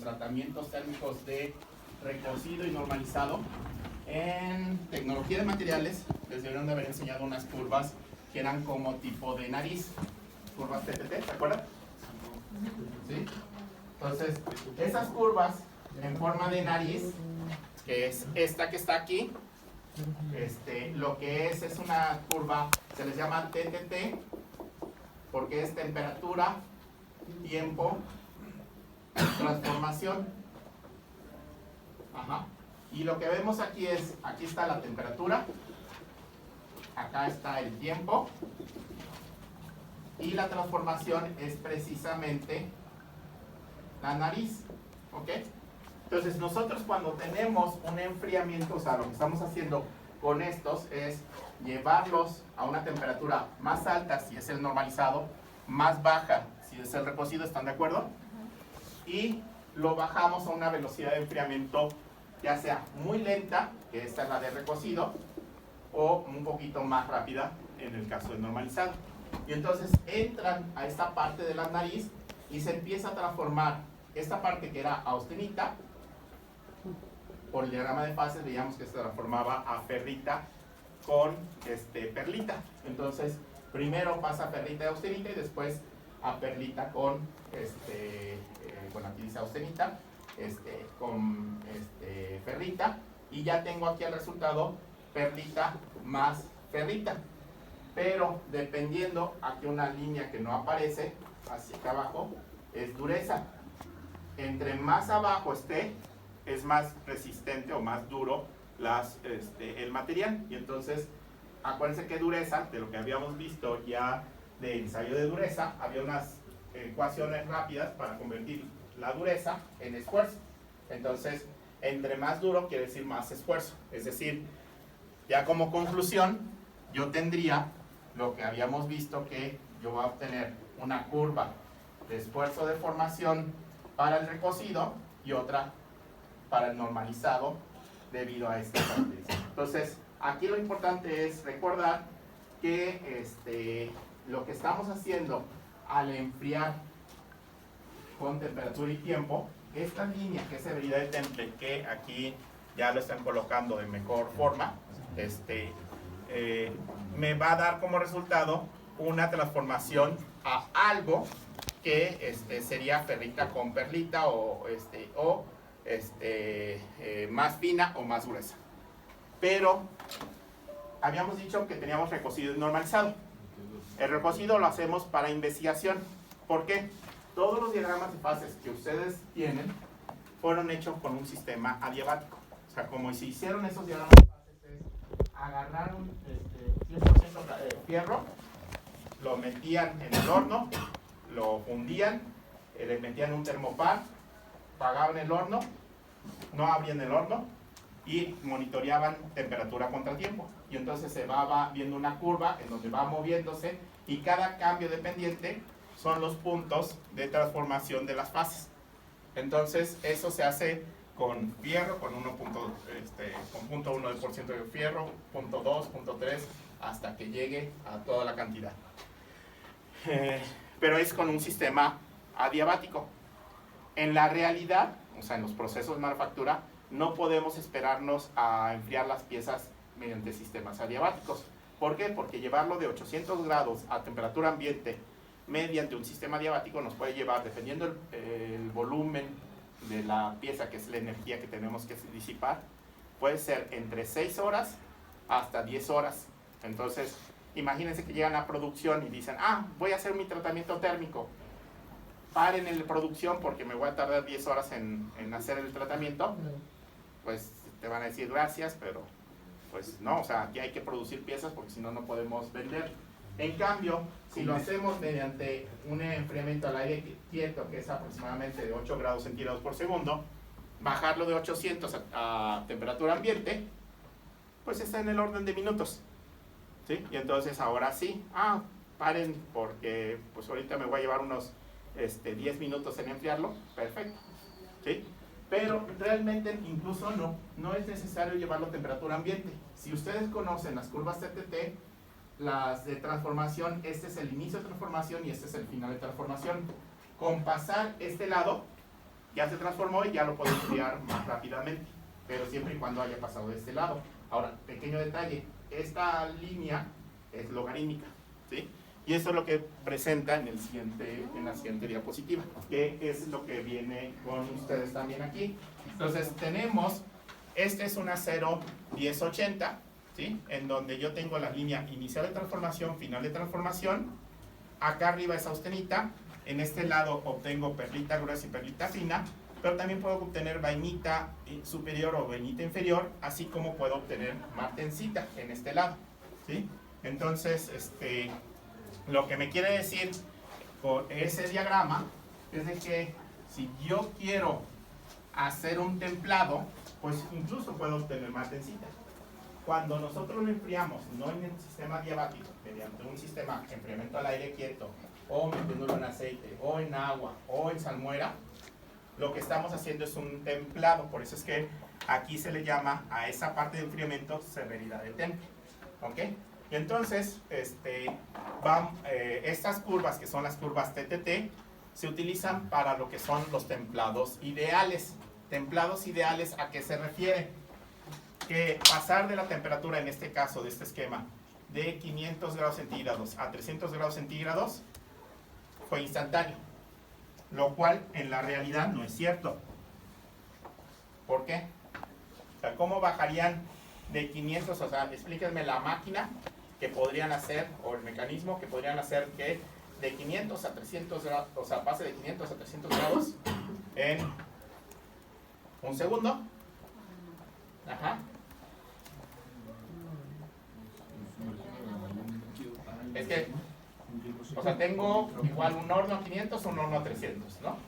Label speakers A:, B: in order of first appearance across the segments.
A: tratamientos térmicos de recocido y normalizado. En tecnología de materiales les debieron de haber enseñado unas curvas que eran como tipo de nariz, curvas TTT, ¿se acuerdan? ¿Sí? Entonces, esas curvas en forma de nariz, que es esta que está aquí, lo que es una curva, se les llama TTT, porque es temperatura, tiempo, transformación. Ajá. Y lo que vemos aquí es, aquí está la temperatura, acá está el tiempo, y la transformación es precisamente la nariz, ¿ok? Entonces nosotros cuando tenemos un enfriamiento, o sea, lo que estamos haciendo con estos es llevarlos a una temperatura más alta, si es el normalizado, más baja, si es el recocido, ¿están de acuerdo? Y lo bajamos a una velocidad de enfriamiento ya sea muy lenta, que esta es la de recocido, o un poquito más rápida en el caso de normalizado. Y entonces entran a esta parte de la nariz y se empieza a transformar esta parte que era austenita. Por el diagrama de fases veíamos que se transformaba a ferrita con perlita. Entonces primero pasa a ferrita y austenita y después a perlita con bueno, aquí dice austenita, con ferrita, y ya tengo aquí el resultado perlita más ferrita. Pero dependiendo, aquí una línea que no aparece hacia acá abajo es dureza. Entre más abajo esté, es más resistente o más duro el material. Y entonces acuérdense que dureza, de lo que habíamos visto ya de ensayo de dureza, había unas ecuaciones rápidas para convertir la dureza en esfuerzo. Entonces, entre más duro quiere decir más esfuerzo. Es decir, ya como conclusión, yo tendría lo que habíamos visto, que yo voy a obtener una curva de esfuerzo de formación para el recocido y otra para el normalizado debido a esta característica. Entonces, aquí lo importante es recordar que lo que estamos haciendo al enfriar con temperatura y tiempo, esta línea que es severidad de temple, que aquí ya lo están colocando de mejor forma, me va a dar como resultado una transformación a algo que sería ferrita con perlita o más fina o más gruesa. Pero habíamos dicho que teníamos recocido y normalizado. El recocido lo hacemos para investigación. ¿Por qué? Todos los diagramas de fases que ustedes tienen fueron hechos con un sistema adiabático. O sea, como si hicieron esos diagramas de fases, es agarraron 100% fierro, lo metían en el horno, lo fundían, le metían un termopar, apagaban el horno, no abrían el horno y monitoreaban temperatura contra tiempo. Y entonces se va viendo una curva en donde va moviéndose y cada cambio dependiente son los puntos de transformación de las fases. Entonces eso se hace con fierro, con 0.1% de fierro, 0.2, 0.3, hasta que llegue a toda la cantidad. Pero es con un sistema adiabático. En la realidad, o sea, en los procesos de manufactura, no podemos esperarnos a enfriar las piezas mediante sistemas adiabáticos. ¿Por qué? Porque llevarlo de 800 grados a temperatura ambiente mediante un sistema adiabático nos puede llevar, dependiendo el volumen de la pieza, que es la energía que tenemos que disipar, puede ser entre 6 horas hasta 10 horas. Entonces, imagínense que llegan a producción y dicen, voy a hacer mi tratamiento térmico. Paren en la producción porque me voy a tardar 10 horas en hacer el tratamiento. Pues te van a decir gracias, pero pues no, o sea, aquí hay que producir piezas porque si no, no podemos vender. En cambio, si lo hacemos mediante un enfriamiento al aire quieto, que es aproximadamente de 8 grados centígrados por segundo, bajarlo de 800 a temperatura ambiente, pues está en el orden de minutos. ¿Sí? Y entonces ahora sí, paren porque pues ahorita me voy a llevar unos 10 minutos en enfriarlo, perfecto. ¿Sí? Pero realmente incluso no es necesario llevarlo a temperatura ambiente. Si ustedes conocen las curvas TTT, las de transformación, este es el inicio de transformación y este es el final de transformación. Con pasar este lado, ya se transformó y ya lo puedo enfriar más rápidamente, pero siempre y cuando haya pasado de este lado. Ahora, pequeño detalle, esta línea es logarítmica, ¿sí? Y eso es lo que presenta en la siguiente diapositiva, que es lo que viene con ustedes también aquí. Entonces tenemos, este es una 0-10-80, ¿sí? En donde yo tengo la línea inicial de transformación, final de transformación. Acá arriba es austenita, en este lado obtengo perlita gruesa y perlita fina, pero también puedo obtener vainita superior o vainita inferior, así como puedo obtener martensita en este lado, ¿sí? Entonces, lo que me quiere decir con ese diagrama es de que si yo quiero hacer un templado, pues incluso puedo obtener martensita. Cuando nosotros lo enfriamos, no en el sistema diabático, mediante un sistema de enfriamiento al aire quieto, o metiéndolo en aceite, o en agua, o en salmuera, lo que estamos haciendo es un templado. Por eso es que aquí se le llama a esa parte de enfriamiento severidad de temple, ¿ok? Y entonces, estas curvas, que son las curvas TTT, se utilizan para lo que son los templados ideales. Templados ideales, ¿a qué se refiere? Que pasar de la temperatura, en este caso, de este esquema, de 500 grados centígrados a 300 grados centígrados, fue instantáneo. Lo cual, en la realidad, no es cierto. ¿Por qué? O sea, ¿cómo bajarían de 500? O sea, explíquenme la máquina que podrían hacer, o el mecanismo que podrían hacer que de 500 a 300 grados, o sea, pase de 500 a 300 grados en un segundo. Ajá. Es que, o sea, tengo igual un horno a 500, un horno a 300, ¿no?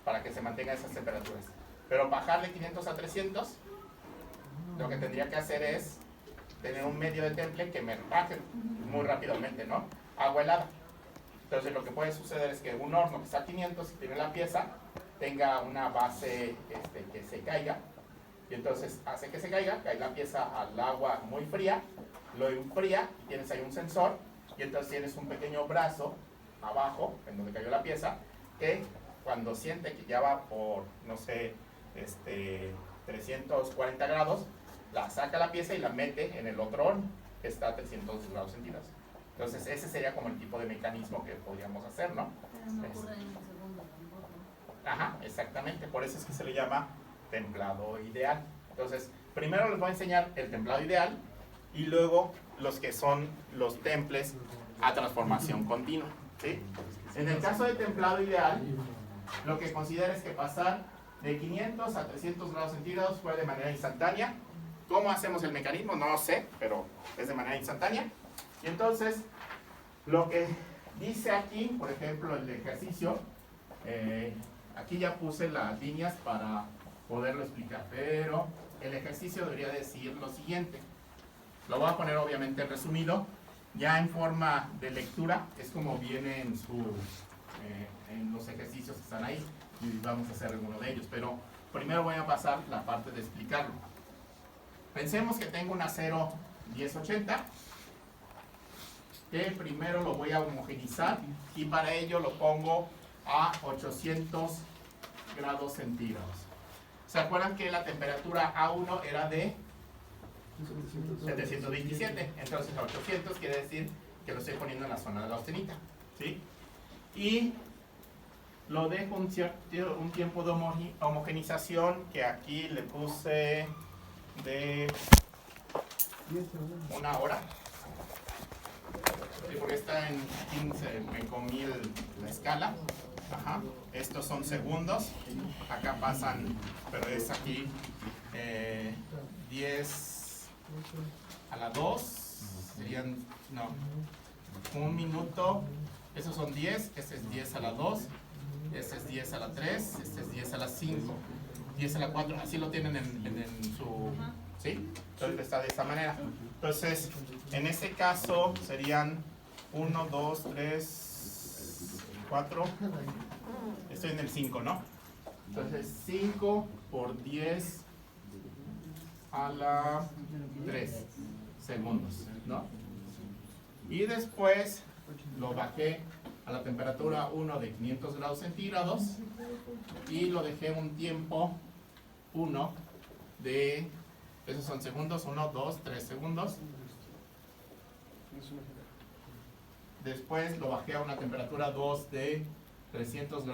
A: Para que se mantengan esas temperaturas. Pero bajar de 500 a 300, lo que tendría que hacer es tener un medio de temple que me baje muy rápidamente, ¿no? Agua helada. Entonces lo que puede suceder es que un horno que está a 500, si tiene la pieza, tenga una base que se caiga, y entonces hace que se caiga, cae la pieza al agua muy fría, lo enfría, y tienes ahí un sensor, y entonces tienes un pequeño brazo abajo, en donde cayó la pieza, que cuando siente que ya va por, no sé, 340 grados, la saca la pieza y la mete en el otro horno, que está a 300 grados centígrados. Entonces ese sería como el tipo de mecanismo que podríamos hacer, ¿no?
B: Pero no ocurre en un segundo tampoco.
A: Ajá, exactamente, por eso es que se le llama templado ideal. Entonces, primero les voy a enseñar el templado ideal y luego los que son los temples a transformación continua, ¿sí? En el caso de templado ideal, lo que considera es que pasar de 500 a 300 grados centígrados fue de manera instantánea. ¿Cómo hacemos el mecanismo? No lo sé, pero es de manera instantánea. Y entonces, lo que dice aquí, por ejemplo, el ejercicio, aquí ya puse las líneas para poderlo explicar, pero el ejercicio debería decir lo siguiente. Lo voy a poner obviamente resumido, ya en forma de lectura, es como viene en los ejercicios que están ahí, y vamos a hacer alguno de ellos, pero primero voy a pasar la parte de explicarlo. Pensemos que tengo una 0-10-80, que primero lo voy a homogenizar y para ello lo pongo a 800 grados centígrados. ¿Se acuerdan que la temperatura A1 era de 727? Entonces a 800 quiere decir que lo estoy poniendo en la zona de la austenita, ¿sí? Y lo dejo un tiempo de homogenización que aquí le puse de 1 hora. Sí, porque está en 15, me comí la escala. Ajá. Estos son segundos. Acá pasan, pero es aquí 10 a la 2. Serían, no, 1 minuto. Esos son 10. Este es 10 a la 2. Este es 10 a la 3. Este es 10 a la 5. 10 a la 4. Así lo tienen en su... ¿Sí? Entonces está de esta manera. Entonces, en este caso serían 1, 2, 3, 4. Estoy en el 5, ¿no? Entonces 5 por 10 a la 3 segundos, ¿no? Y después lo bajé a la temperatura 1 de 500 grados centígrados y lo dejé un tiempo 1 de, esos son segundos, 1, 2, 3 segundos. Después lo bajé a una temperatura 2 de 300 grados.